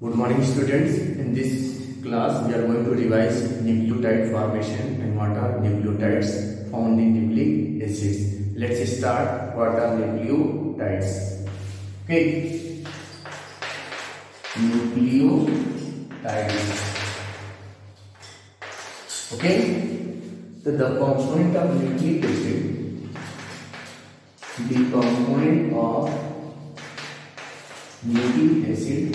Good morning students. In this class we are going to revise nucleotide formation and what are nucleotides found in nucleic acids. Let's start. What are nucleotides? Okay. Nucleotides. Okay. So the component of nucleic acid, the component of nucleic acid,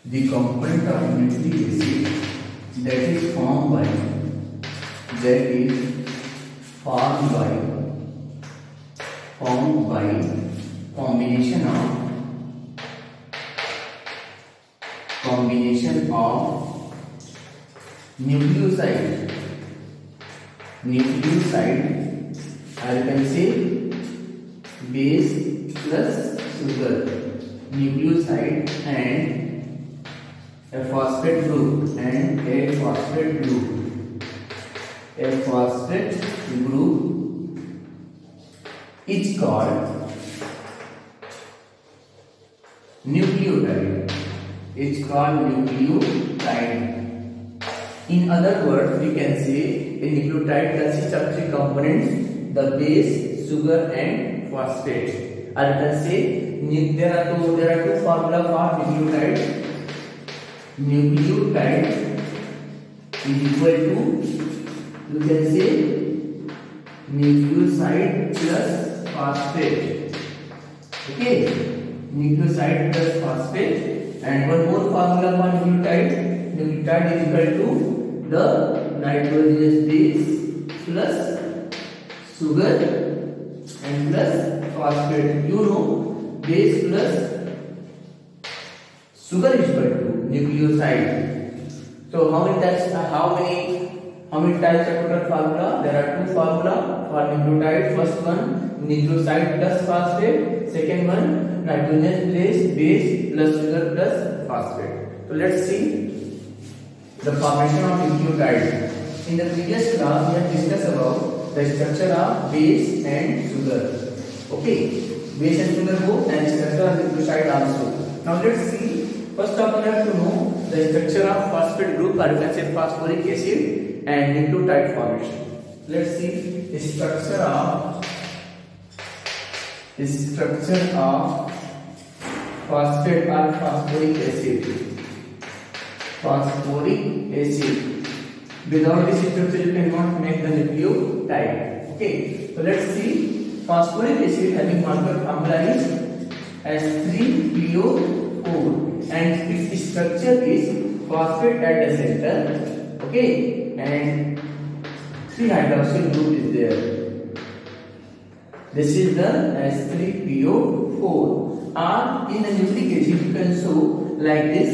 the component of nucleic acid that is formed by combination of nucleoside, or you can say base plus sugar, nucleoside and a phosphate group is called nucleotide. In other words, we can say a nucleotide consists of three components: the base, sugar, and phosphate. Or you can say there are two formula for nucleotide. Nucleotide is equal to, you can say, nucleoside plus phosphate. Okay, nucleoside plus phosphate. And one more formula for nucleotide. Nucleotide is equal to the nitrogenous base plus sugar and plus phosphate. You know, base plus sugar is equal to nucleoside. So how many types are total formula? There are two formula for nucleotide. First one, nucleoside plus phosphate. Second one, nitrogenous base plus sugar plus phosphate. So let's see the formation of nucleotide. In the previous class we have discussed about the structure of base and sugar. Okay, base and sugar both, and structure of nucleoside also. Now let's see. First of all, we have to know the structure of phosphate group, or you can say phosphoric acid, and nucleotide formation. Let's see the structure of phosphate or phosphoric acid. Without this structure, you cannot make the nucleotide. Okay, so let's see. Phosphoric acid having molecular formula is H3PO4, and its structure is phosphate at the center. Okay, and 3 hydroxyl group is there. This is the H3PO4. Or in the nucleic acid, you can show like this: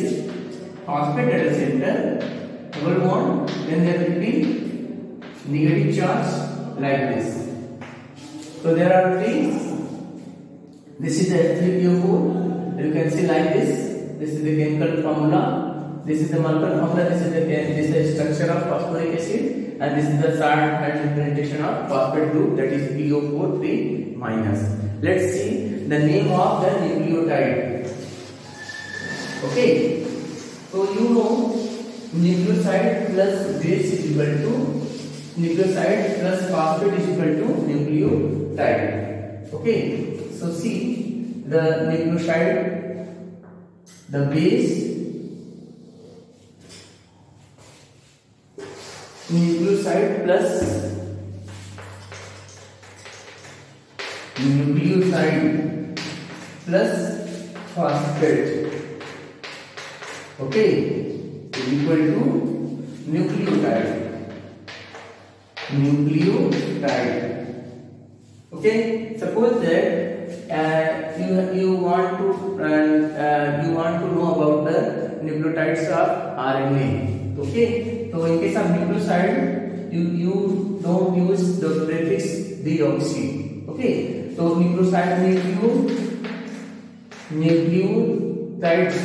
phosphate at the center, double bond, then there will be negative charge like this. So there are three. This is the H3PO4. You can see like this. This is the chemical formula. This is the molecular formula. This is the structure of phosphoric acid, and this is the short presentation of phosphate group, that is PO4 3-. Let's see the name of the nucleotide. Okay, so you know nucleoside plus base is equal to nucleoside plus phosphate is equal to nucleotide. Okay, so see the nucleoside, the base, nucleoside plus phosphate, okay, is equal to nucleotide. Okay, suppose that you want to know about the nucleotides of RNA. Okay, so in case of nucleoside, you don't use the prefix deoxy. Okay, so nucleoside nucleotides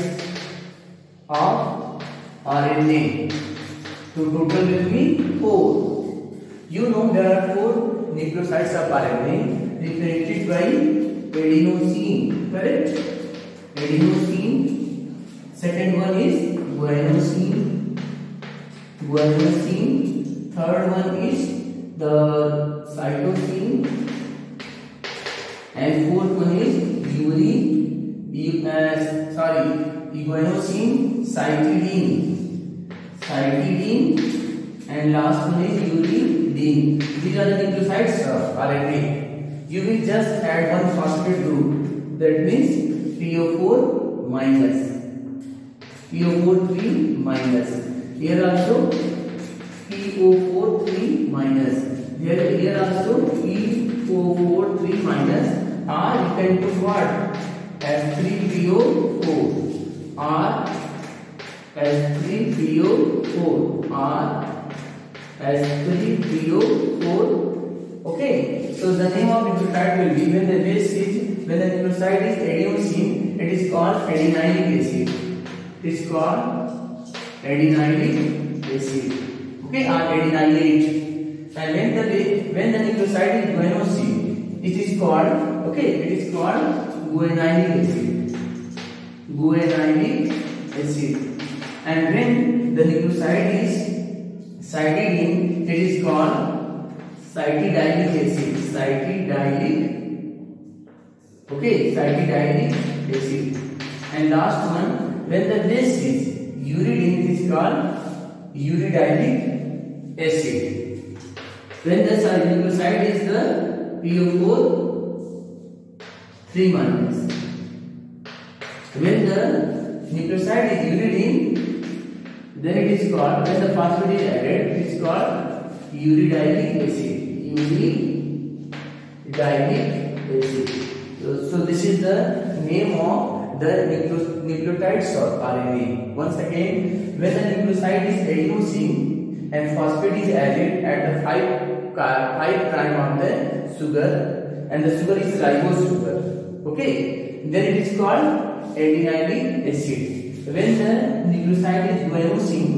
of RNA. So total will be 4. You know there are 4 nucleosides of RNA represented by adenosine, correct? adenosine. Second one is guanosine. Third one is the cytosine, and fourth one is guanosine, cytidine, and last one is uridine. These are the nucleosides of RNA. You will just add one phosphate group, that means PO4 minus, PO4 minus. Here also PO4 minus. Here also PO4 minus. Or you can put what? F3PO4 or S3PO4 or S3PO4. Okay. So the name of nucleotide will be, when the nucleoside is adenosine, it is called adenylate acid. It is called adenylate acid. Okay, or adenylate. And when the nucleoside is guanosine, it is called guanylic acid. And when the nucleoside is cytidine, it is called cytidinic acid. Cytidinic acid. And last one, when the base is uridine, it is called uridinic acid. When the nucleoside is the PO4 minus. When the nucleoside is uridine, then it is called, when the phosphate is added, it is called uridinic acid. So this is the name of the nucleotides of RNA. Once again, when the nucleoside is adenosine and phosphate is added at the 5 prime of the sugar, and the sugar is ribose sugar. Okay, then it is called adenylic acid. When the nucleoside is guanosine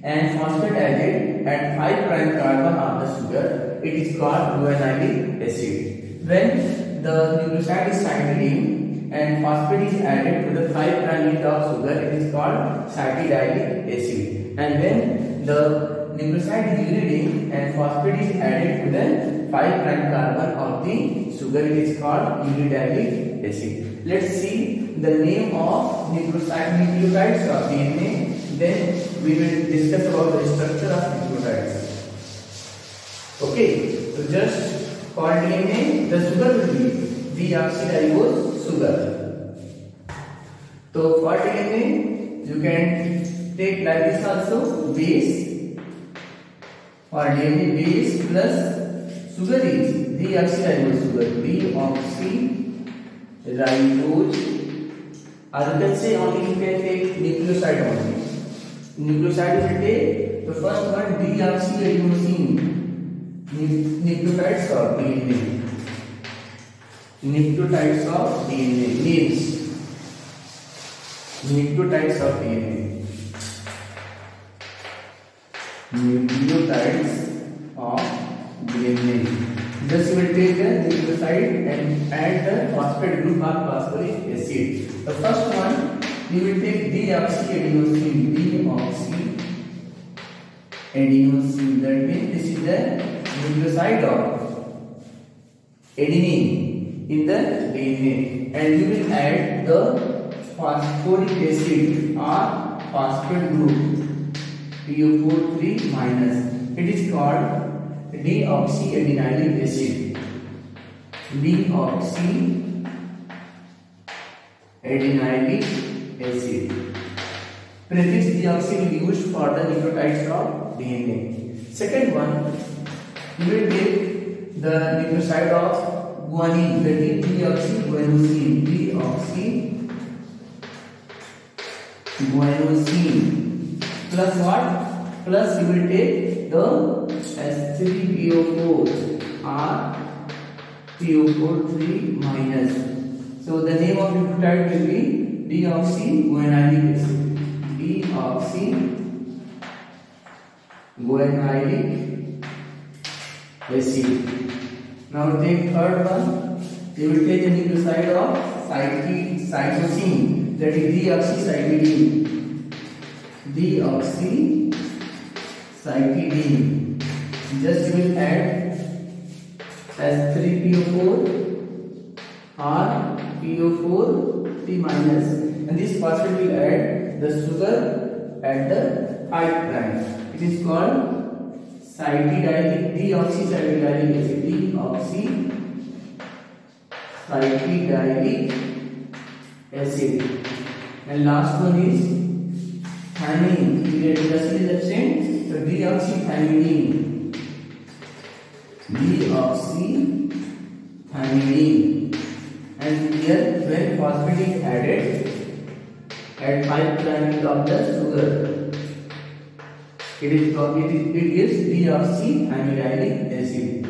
and phosphate added at 5 prime carbon of the sugar, it is called guanylic acid. When the nucleoside is cytidine and phosphate is added to the 5 prime unit of sugar, it is called cytidinic acid. And when the nucleoside is uridine and phosphate is added to the 5 prime carbon of the sugar, it is called uridinic acid. Let's see the name of nucleotides of DNA. Then we will discuss about the structure of nucleotides. Okay, so just for DNA, the sugar will be deoxyribose sugar. So for DNA, you can take like this also, base. For DNA, base plus sugar is deoxyribose sugar, deoxyribose. Or you can say only, you can take nucleoside only. Nucleoside is take the first one, deoxyadenosine. Nucleotides of DNA. Nucleotides of DNA names. Nucleotides of DNA. Nucleotides of DNA. Just we will take the nucleoside and add the phosphate group of phosphoric acid. The first one, we will take deoxyadenosine. Deoxyadenosine. That means this is the nucleoside of adenine in the DNA, and you will add the phosphoric acid or phosphate group PO4 minus. It is called deoxyadenylic acid. Deoxyadenylic acid. Prefix deoxy will be used for the nucleotides of DNA. Second one, you will take the nucleoside of guanine, that is deoxyguanosine. Deoxyguanosine. Plus what? Plus you will take the S3PO4 or PO4 minus. So the name of nucleotide will be deoxyguanylic acid. Deoxyguanylic acid. Now take third one. You will take the nucleoside of cytosine, that is deoxycytidine. Deoxycytidine. Just you will add S3PO4 or PO4 T minus, and this phosphate will add the sugar at the 5 prime. It is called deoxycytidinic acid. Deoxycytidinic acid. And last one is thymine. The acid is absent, so deoxythymidine. And here when phosphate is added at 5 prime of the sugar, it gives deoxythymidinic acid.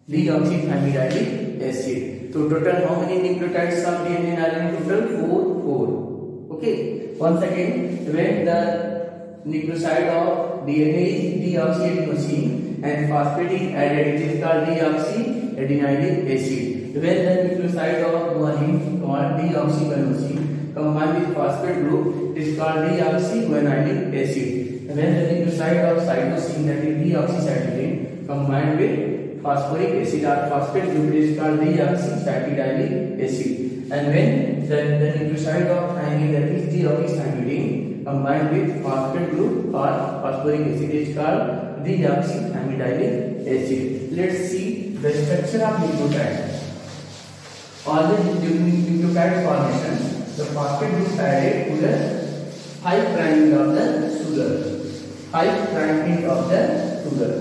Deoxythymidinic acid. So total how many nucleotides of DNA are in total? 4. Okay. Once again, when the nucleoside of DNA is deoxyadenosine and phosphate is added, it is called deoxyadenilic acid. When the nucleoside of guanine called deoxyguanosine combined with phosphate group, it is called deoxyguanilic acid. When the nucleoside of cytosine, that is deoxycytidine, combined with phosphoric acid or phosphate group, is called deoxycytidinic acid. And when the nucleoside of thymine, that is deoxythymidine, combined with phosphate group or phosphoric acid, is called deoxythymidinic acid. Let's see the structure of nucleotide. Always during nucleotide formation, the phosphate group added to the 5 prime of the sugar. 5 prime of the sugar.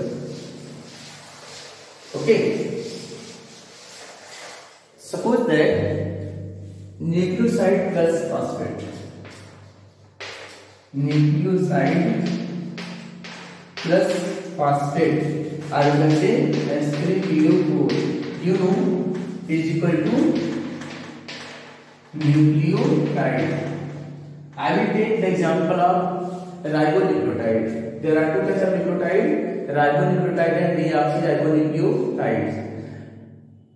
Okay. Suppose that nucleoside plus phosphate. Nucleoside plus phosphate, or you can say S3PO4, you know, is equal to nucleotide. I will take the example of ribonucleotide. There are 2 types of nucleotide, ribonucleotide and deoxyribonucleotides.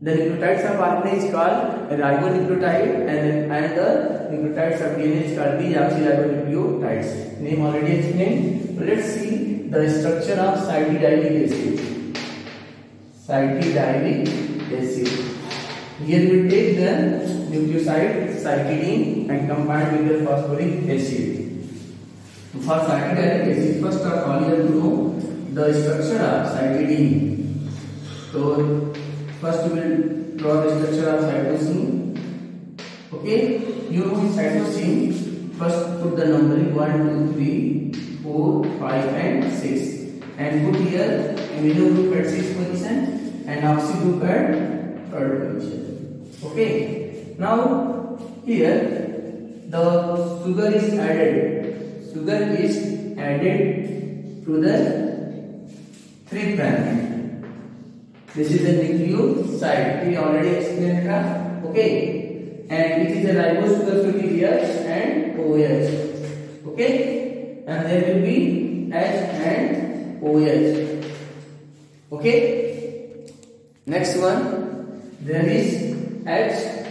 The nucleotides of RNA is called ribonucleotide, and the nucleotides of DNA is called deoxyribonucleotides. Name already explained. Let's see the structure of cytidinic acid. Cytidinic acid. Here we take the nucleoside cytidine and combine with the phosphoric acid. For cytidinic acid, first of all, you have to know the structure of cytidine. So first we will draw the structure of cytosine. Okay, you know in cytosine, first put the numbering 1, 2, 3, 4, 5 and 6, and put here amino group at 6th position and oxy group at 3rd position. Okay, now here the sugar is added. Sugar is added to the 3 prime. This is the nucleoside. We already explained it. Okay, and it is a ribose sugar, so it is H and OH. Okay, and there will be H and OH. Okay, next one, there is H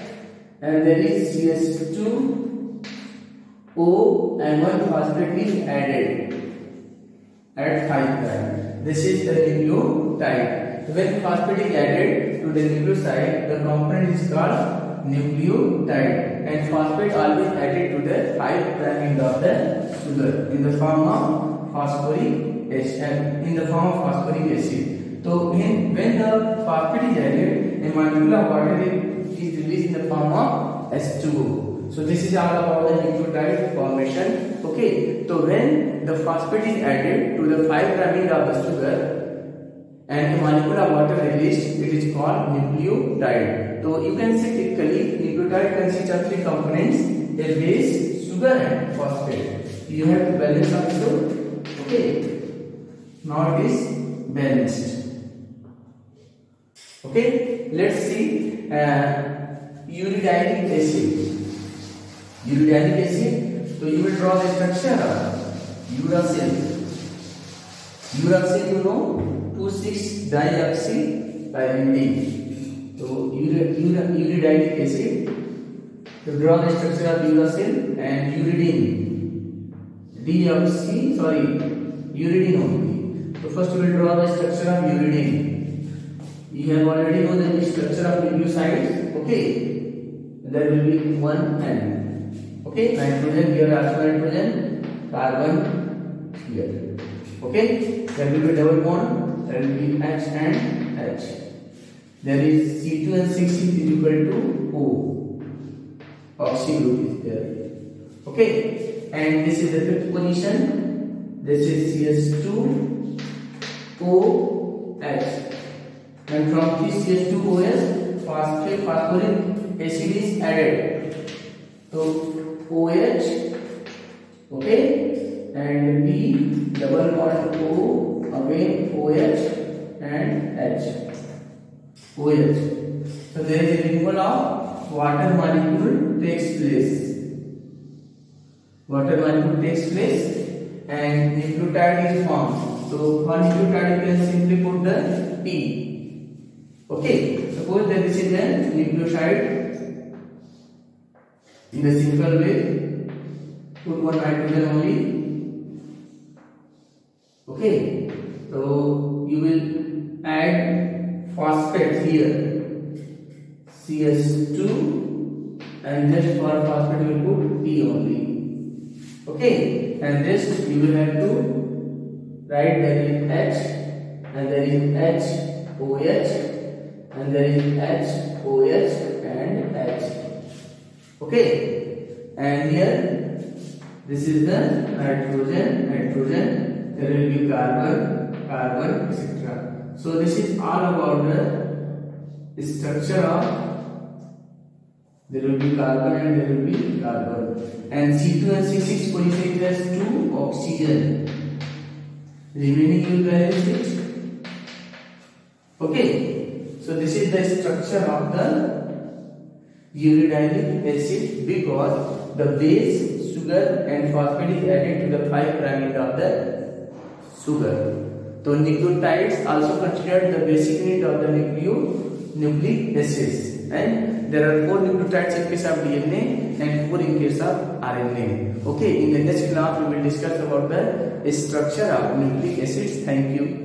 and there is CH2O and 1 phosphate is added at 5 prime. This is the nucleotide. When phosphate is added to the nucleoside, the component is called nucleotide, and phosphate always added to the 5 prime of the sugar in the form of phosphoric acid. So when the phosphate is added, a molecule of water is released in the form of H2O. So this is all about the nucleotide formation. Okay, so when the phosphate is added to the 5 prime of the sugar and a molecule of water released, it is called nucleotide. So you can see typically nucleotide consists of 3 components: a base, sugar and phosphate. You have to balance also. Okay, now it is balanced. Okay, let's see uridynic acid. So you will draw the structure of uracil. Uracil, you know, 2,6-dioxypyridine. So uridic acid. To draw the structure of uracil and uridine. Uridine only. So first we will draw the structure of uridine. You have already know the structure of nucleosides. Okay. There will be one N. Okay. Nitrogen here, also nitrogen. Carbon here. Okay. There will be double bond. There will be H and H. There is C2 and 6 is equal to O. Oxy group is there. Okay. And this is the fifth position. This is CS2OH. And from this CS2OH, phosphoric acid is added. So OH, okay, and B double bond O, again OH and H. OH. So there is a removal of water molecule takes place. Water molecule takes place and nucleotide is formed. So for nucleotide you can simply put the P. Okay. Suppose that this is a nucleoside. In the simple way, put one nitrogen only. Okay. So you will add phosphate here. CS2 and just for phosphate you will put P only. Okay, and this you will have to write there is H and there is HOH and there is HOH and H. Okay, and here this is the nitrogen, there will be carbon, etc. So this is all about the structure of. There will be carbon and there will be carbon. And C2 and C6 position has 2 oxygen. Remaining will balance it. Okay. So this is the structure of the uridic acid because the base, sugar and phosphate is added to the 5' end of the sugar. So nucleotides also considered the basic unit of the nucleic acids. And there are 4 nucleotides in case of DNA and 4 in case of RNA. Okay, in the next class we will discuss about the structure of nucleic acids. Thank you.